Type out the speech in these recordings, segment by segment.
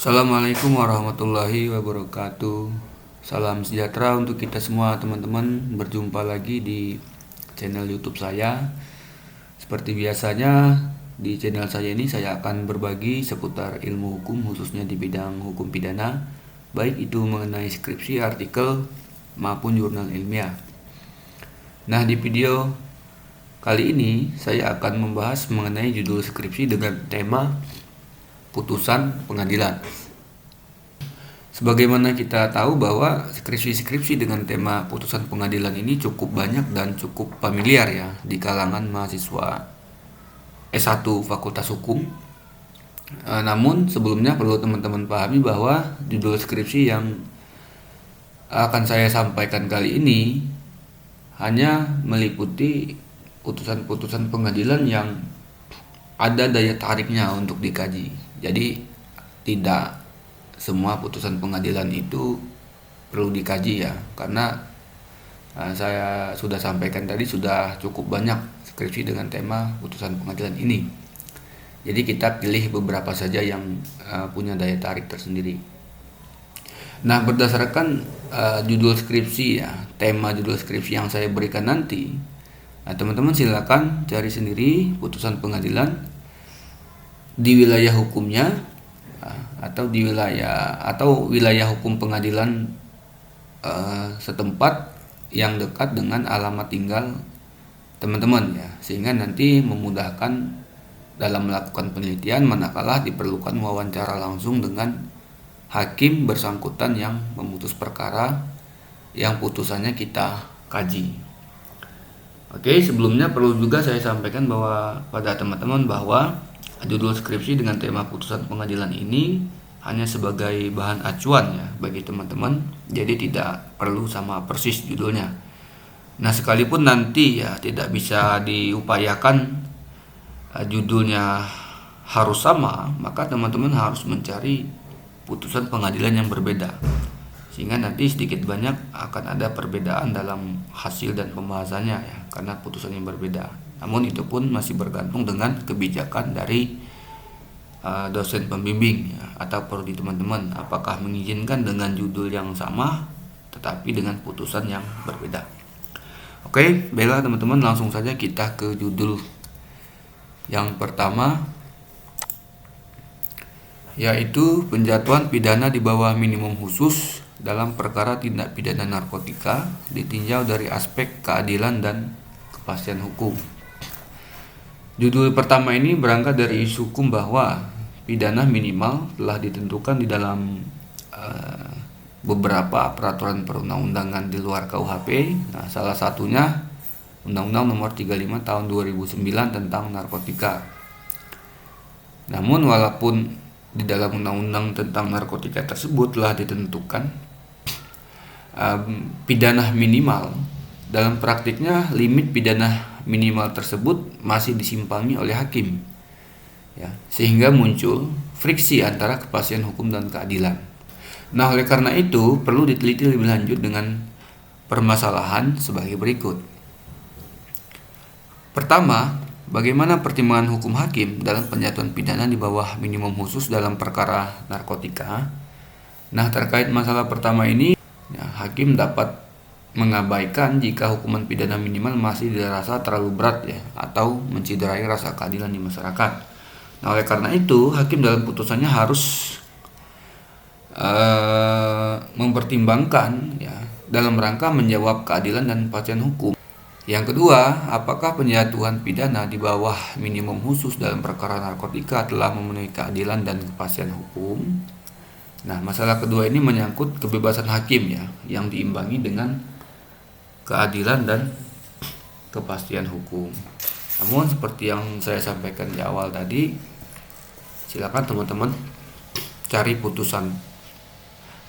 Assalamualaikum warahmatullahi wabarakatuh. Salam sejahtera untuk kita semua teman-teman. Berjumpa lagi di channel YouTube saya. Seperti biasanya di channel saya ini saya akan berbagi seputar ilmu hukum khususnya di bidang hukum pidana, baik itu mengenai skripsi, artikel maupun jurnal ilmiah. Nah, di video kali ini saya akan membahas mengenai judul skripsi dengan tema putusan pengadilan. Sebagaimana kita tahu bahwa skripsi-skripsi dengan tema putusan pengadilan ini cukup banyak dan cukup familiar ya di kalangan mahasiswa S1 Fakultas Hukum. Namun sebelumnya perlu teman-teman pahami bahwa judul skripsi yang akan saya sampaikan kali ini hanya meliputi putusan-putusan pengadilan yang ada daya tariknya untuk dikaji. Jadi tidak semua putusan pengadilan itu perlu dikaji ya, karena saya sudah sampaikan tadi sudah cukup banyak skripsi dengan tema putusan pengadilan ini. Jadi kita pilih beberapa saja yang punya daya tarik tersendiri. Nah, berdasarkan judul skripsi ya, tema judul skripsi yang saya berikan nanti, teman-teman silakan cari sendiri putusan pengadilan di wilayah hukumnya atau di wilayah hukum pengadilan setempat yang dekat dengan alamat tinggal teman-teman ya, sehingga nanti memudahkan dalam melakukan penelitian manakala diperlukan wawancara langsung dengan hakim bersangkutan yang memutus perkara yang putusannya kita kaji. Oke, sebelumnya perlu juga saya sampaikan bahwa pada teman-teman bahwa judul skripsi dengan tema putusan pengadilan ini hanya sebagai bahan acuan ya bagi teman-teman, jadi tidak perlu sama persis judulnya. Nah, sekalipun nanti ya tidak bisa diupayakan judulnya harus sama, maka teman-teman harus mencari putusan pengadilan yang berbeda, sehingga nanti sedikit banyak akan ada perbedaan dalam hasil dan pembahasannya ya, karena putusan yang berbeda. Namun itu pun masih bergantung dengan kebijakan dari dosen pembimbing ya, atau prodi teman-teman, apakah mengizinkan dengan judul yang sama tetapi dengan putusan yang berbeda. Oke, baiklah teman-teman, langsung saja kita ke judul yang pertama, yaitu penjatuhan pidana di bawah minimum khusus dalam perkara tindak pidana narkotika ditinjau dari aspek keadilan dan kepastian hukum. Judul pertama ini berangkat dari isu hukum bahwa pidana minimal telah ditentukan di dalam beberapa peraturan perundang-undangan di luar KUHP. Nah, salah satunya Undang-Undang Nomor 35 Tahun 2009 tentang narkotika. Namun walaupun di dalam undang-undang tentang narkotika tersebut telah ditentukan pidana minimal, dalam praktiknya limit pidana minimal tersebut masih disimpangi oleh hakim ya, sehingga muncul friksi antara kepastian hukum dan keadilan. Nah, oleh karena itu perlu diteliti lebih lanjut dengan permasalahan sebagai berikut. Pertama, bagaimana pertimbangan hukum hakim dalam penjatuhan pidana di bawah minimum khusus dalam perkara narkotika? Nah, terkait masalah pertama ini ya, hakim dapat mengabaikan jika hukuman pidana minimal masih dirasa terlalu berat ya, atau menciderai rasa keadilan di masyarakat. Nah, oleh karena itu hakim dalam putusannya harus mempertimbangkan ya dalam rangka menjawab keadilan dan kepastian hukum. Yang kedua, apakah penjatuhan pidana di bawah minimum khusus dalam perkara narkotika telah memenuhi keadilan dan kepastian hukum? Nah, masalah kedua ini menyangkut kebebasan hakim ya, yang diimbangi dengan keadilan dan kepastian hukum. Namun seperti yang saya sampaikan di awal tadi, silakan teman-teman cari putusan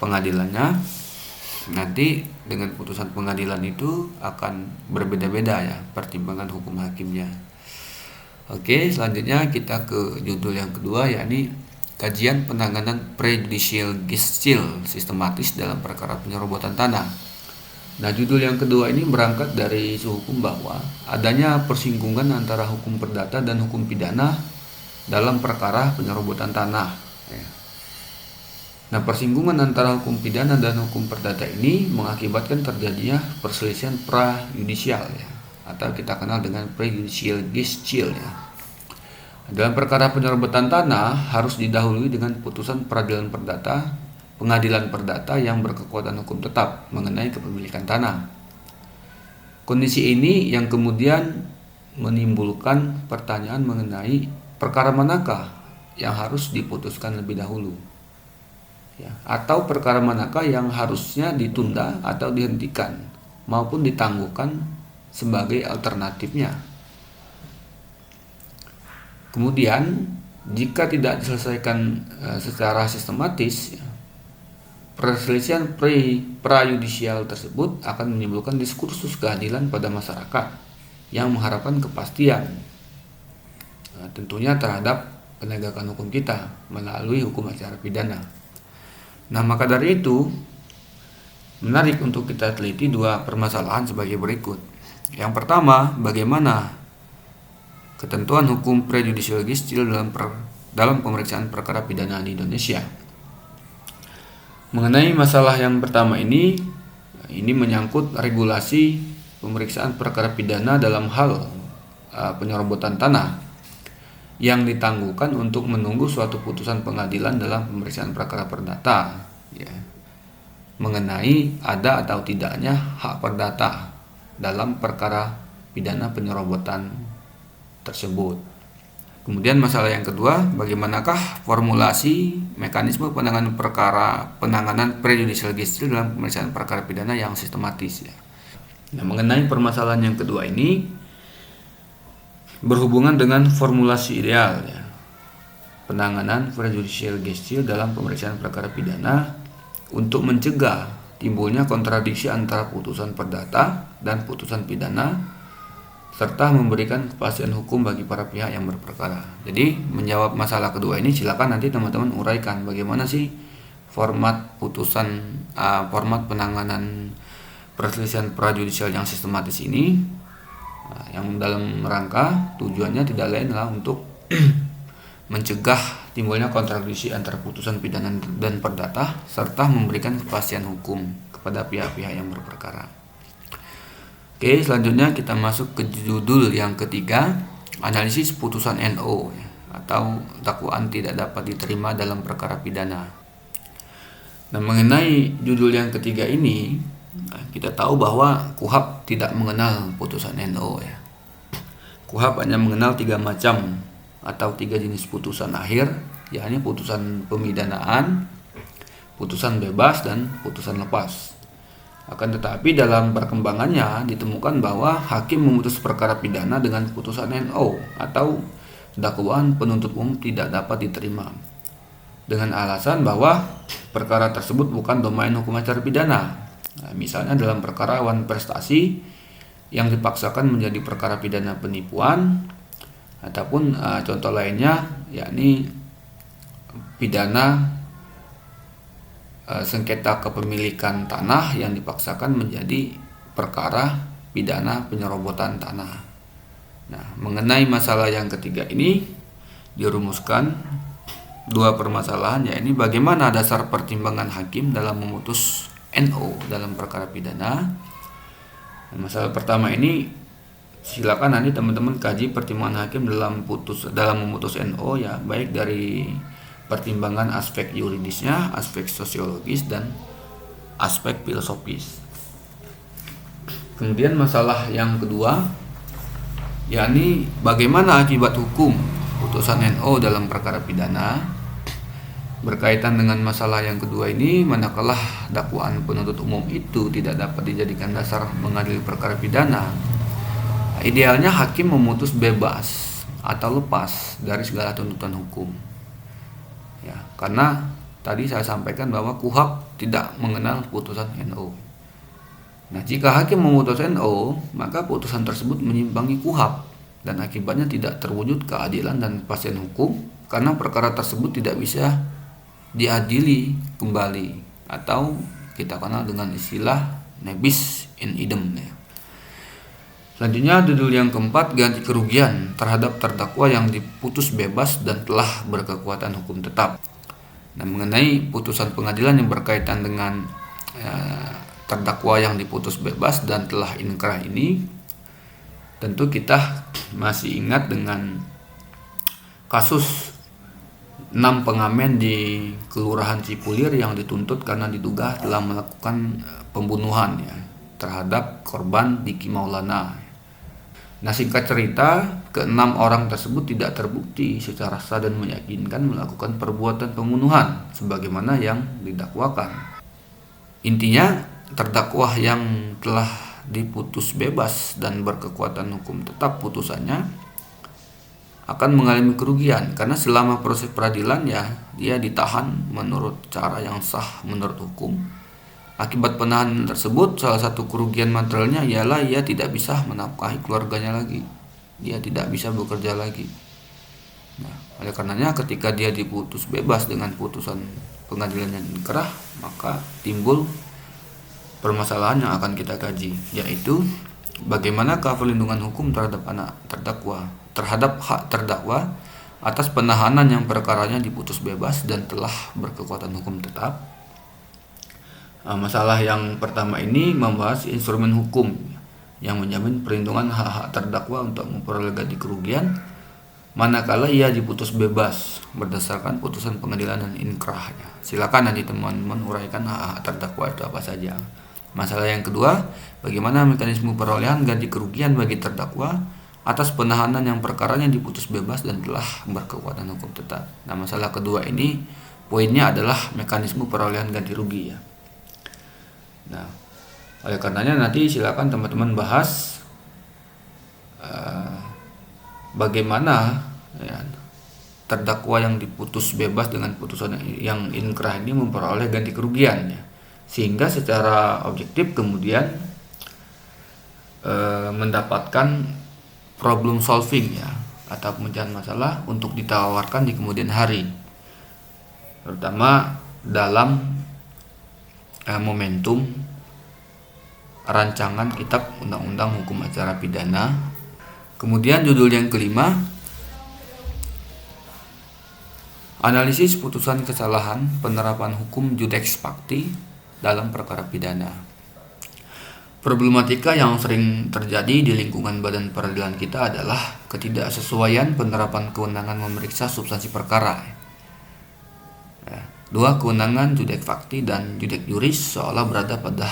pengadilannya. Nanti dengan putusan pengadilan itu akan berbeda-beda ya pertimbangan hukum hakimnya. Oke, selanjutnya kita ke judul yang kedua, yakni kajian penanganan prejudicial gistil sistematis dalam perkara penyerobotan tanah. Nah, judul yang kedua ini berangkat dari isu hukum bahwa adanya persinggungan antara hukum perdata dan hukum pidana dalam perkara penyerobotan tanah. Nah, persinggungan antara hukum pidana dan hukum perdata ini mengakibatkan terjadinya perselisihan pra-yudisial ya, atau kita kenal dengan prejudicial gestil ya. Dalam perkara penyerobotan tanah harus didahului dengan putusan pengadilan perdata yang berkekuatan hukum tetap mengenai kepemilikan tanah. Kondisi ini yang kemudian menimbulkan pertanyaan mengenai perkara manakah yang harus diputuskan lebih dahulu ya, atau perkara manakah yang harusnya ditunda atau dihentikan maupun ditangguhkan sebagai alternatifnya. Kemudian jika tidak diselesaikan secara sistematis ya, perselisihan pra-yudisial tersebut akan menimbulkan diskursus keadilan pada masyarakat yang mengharapkan kepastian tentunya terhadap penegakan hukum kita melalui hukum acara pidana. Nah, maka dari itu menarik untuk kita teliti dua permasalahan sebagai berikut. Yang pertama, bagaimana ketentuan hukum prejudicial gestil dalam pemeriksaan perkara pidana di Indonesia. Mengenai masalah yang pertama ini menyangkut regulasi pemeriksaan perkara pidana dalam hal penyerobotan tanah yang ditangguhkan untuk menunggu suatu putusan pengadilan dalam pemeriksaan perkara perdata ya, mengenai ada atau tidaknya hak perdata dalam perkara pidana penyerobotan tersebut. Kemudian masalah yang kedua, bagaimanakah formulasi mekanisme penanganan prejudicial gestil dalam pemeriksaan perkara pidana yang sistematis ya. Nah, mengenai permasalahan yang kedua ini berhubungan dengan formulasi ideal ya, penanganan prejudicial gestil dalam pemeriksaan perkara pidana untuk mencegah timbulnya kontradiksi antara putusan perdata dan putusan pidana serta memberikan kepastian hukum bagi para pihak yang berperkara. Jadi menjawab masalah kedua ini silakan nanti teman-teman uraikan bagaimana sih format penanganan perselisihan prajudisial yang sistematis ini. Yang dalam rangka tujuannya tidak lain adalah untuk mencegah timbulnya kontradiksi antara putusan pidana dan perdata serta memberikan kepastian hukum kepada pihak-pihak yang berperkara. Oke, selanjutnya kita masuk ke judul yang ketiga, analisis putusan NO atau dakwaan tidak dapat diterima dalam perkara pidana. Nah, mengenai judul yang ketiga ini kita tahu bahwa KUHP tidak mengenal putusan NO ya. KUHP hanya mengenal 3 macam atau 3 jenis putusan akhir, yakni putusan pemidanaan, putusan bebas, dan putusan lepas. Akan tetapi dalam perkembangannya ditemukan bahwa hakim memutus perkara pidana dengan putusan NO atau dakwaan penuntut umum tidak dapat diterima dengan alasan bahwa perkara tersebut bukan domain hukum acara pidana. Nah, misalnya dalam perkara wan prestasi yang dipaksakan menjadi perkara pidana penipuan ataupun contoh lainnya yakni pidana sengketa kepemilikan tanah yang dipaksakan menjadi perkara pidana penyerobotan tanah. Nah, mengenai masalah yang ketiga ini dirumuskan dua permasalahan, yakni bagaimana dasar pertimbangan hakim dalam memutus NO dalam perkara pidana. Nah, masalah pertama ini silakan nanti teman-teman kaji pertimbangan hakim dalam memutus NO ya, baik dari pertimbangan aspek yuridisnya, aspek sosiologis, dan aspek filosofis. Kemudian masalah yang kedua yakni bagaimana akibat hukum putusan NO dalam perkara pidana. Berkaitan dengan masalah yang kedua ini, manakala dakwaan penuntut umum itu tidak dapat dijadikan dasar mengadili perkara pidana, idealnya hakim memutus bebas atau lepas dari segala tuntutan hukum. Ya, karena tadi saya sampaikan bahwa KUHP tidak mengenal putusan NO. Nah, jika hakim memutus NO, maka putusan tersebut menyimpangi KUHP dan akibatnya tidak terwujud keadilan dan kepastian hukum karena perkara tersebut tidak bisa diadili kembali atau kita kenal dengan istilah nebis in idem ya. Selanjutnya judul yang keempat, ganti kerugian terhadap terdakwa yang diputus bebas dan telah berkekuatan hukum tetap. Nah, mengenai putusan pengadilan yang berkaitan dengan terdakwa yang diputus bebas dan telah inkrah ini, tentu kita masih ingat dengan kasus 6 pengamen di Kelurahan Cipulir yang dituntut karena diduga telah melakukan pembunuhan ya terhadap korban Diki Maulana. Nah, singkat cerita, ke-6 orang tersebut tidak terbukti secara sah dan meyakinkan melakukan perbuatan pembunuhan sebagaimana yang didakwakan. Intinya, terdakwa yang telah diputus bebas dan berkekuatan hukum tetap putusannya akan mengalami kerugian karena selama proses peradilan ya dia ditahan menurut cara yang sah menurut hukum. Akibat penahanan tersebut, salah satu kerugian materialnya ialah ia tidak bisa menafkahi keluarganya lagi. Dia tidak bisa bekerja lagi. Nah, oleh karenanya ketika dia diputus bebas dengan putusan pengadilan yang inkrah, maka timbul permasalahan yang akan kita kaji, yaitu bagaimanakah perlindungan hukum terhadap anak terdakwa, terhadap hak terdakwa atas penahanan yang perkaranya diputus bebas dan telah berkekuatan hukum tetap. Masalah yang pertama ini membahas instrumen hukum yang menjamin perlindungan hak-hak terdakwa untuk memperoleh ganti kerugian manakala ia diputus bebas berdasarkan putusan pengadilan dan inkrah. Silakan nanti teman-teman uraikan hak-hak terdakwa itu apa saja. Masalah yang kedua, bagaimana mekanisme perolehan ganti kerugian bagi terdakwa atas penahanan yang perkaranya diputus bebas dan telah berkekuatan hukum tetap. Nah, masalah kedua ini poinnya adalah mekanisme perolehan ganti rugi ya. Nah, oleh karenanya nanti silakan teman-teman bahas bagaimana ya, terdakwa yang diputus bebas dengan putusan yang inkrah ini memperoleh ganti kerugian ya. Sehingga secara objektif kemudian mendapatkan problem solving ya atau pemecahan masalah untuk ditawarkan di kemudian hari, terutama dalam momentum rancangan kitab undang-undang hukum acara pidana. Kemudian judul yang kelima, analisis putusan kesalahan penerapan hukum Judex Facti dalam perkara pidana. Problematika yang sering terjadi di lingkungan badan peradilan kita adalah ketidaksesuaian penerapan kewenangan memeriksa substansi perkara. Dua kewenangan Judex Facti dan Judex Juris seolah berada pada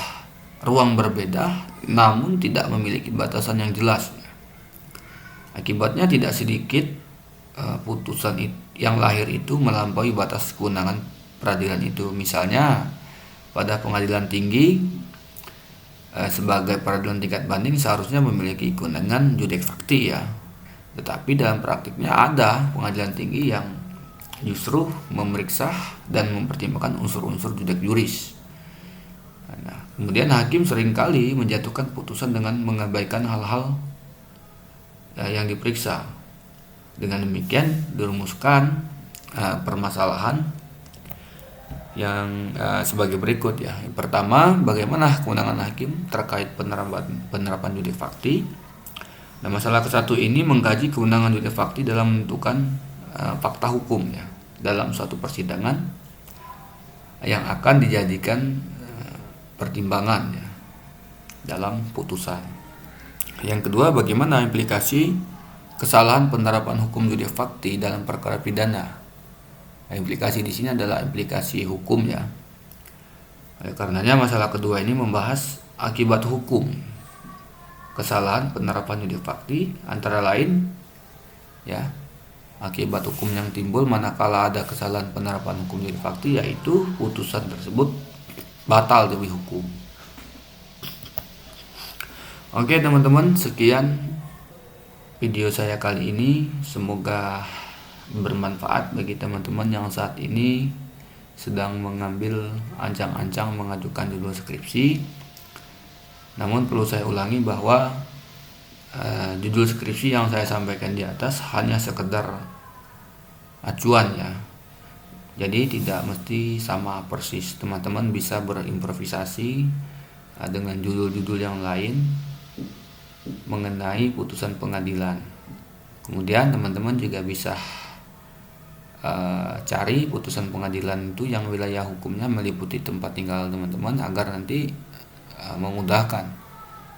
ruang berbeda namun tidak memiliki batasan yang jelas. Akibatnya tidak sedikit putusan yang lahir itu melampaui batas kewenangan peradilan itu. Misalnya pada pengadilan tinggi sebagai peradilan tingkat banding seharusnya memiliki kewenangan Judex Facti ya. Tetapi dalam praktiknya ada pengadilan tinggi yang justru memeriksa dan mempertimbangkan unsur-unsur Judex Juris. Nah, kemudian hakim seringkali menjatuhkan putusan dengan mengabaikan hal-hal yang diperiksa. Dengan demikian dirumuskan permasalahan yang sebagai berikut ya. Yang pertama, bagaimana kewenangan hakim terkait penerapan Judex Facti. Nah, masalah ke-1 ini mengkaji kewenangan Judex Facti dalam menentukan fakta hukum ya dalam suatu persidangan yang akan dijadikan pertimbangan ya dalam putusan. Yang kedua, bagaimana implikasi kesalahan penerapan hukum Judex Facti dalam perkara pidana. Nah, implikasi di sini adalah implikasi hukum ya. Oleh karenanya masalah kedua ini membahas akibat hukum kesalahan penerapan Judex Facti, antara lain ya akibat hukum yang timbul manakala ada kesalahan penerapan hukum Judex Facti, yaitu putusan tersebut batal demi hukum. Oke teman-teman, sekian video saya kali ini. Semoga bermanfaat bagi teman-teman yang saat ini sedang mengambil ancang-ancang mengajukan judul skripsi. Namun perlu saya ulangi bahwa judul skripsi yang saya sampaikan di atas hanya sekedar acuan ya. Jadi tidak mesti sama persis. Teman-teman bisa berimprovisasi dengan judul-judul yang lain mengenai putusan pengadilan. Kemudian teman-teman juga bisa cari putusan pengadilan itu yang wilayah hukumnya meliputi tempat tinggal teman-teman agar nanti memudahkan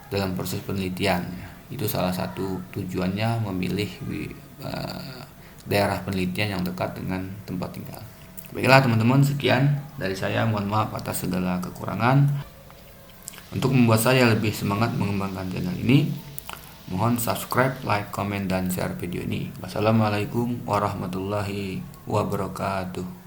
dalam proses penelitian. Itu salah satu tujuannya memilih daerah penelitian yang dekat dengan tempat tinggal. Baiklah teman-teman, sekian dari saya. Mohon maaf atas segala kekurangan. Untuk membuat saya lebih semangat mengembangkan channel ini, mohon subscribe, like, komen, dan share video ini. Wassalamualaikum warahmatullahi wabarakatuh.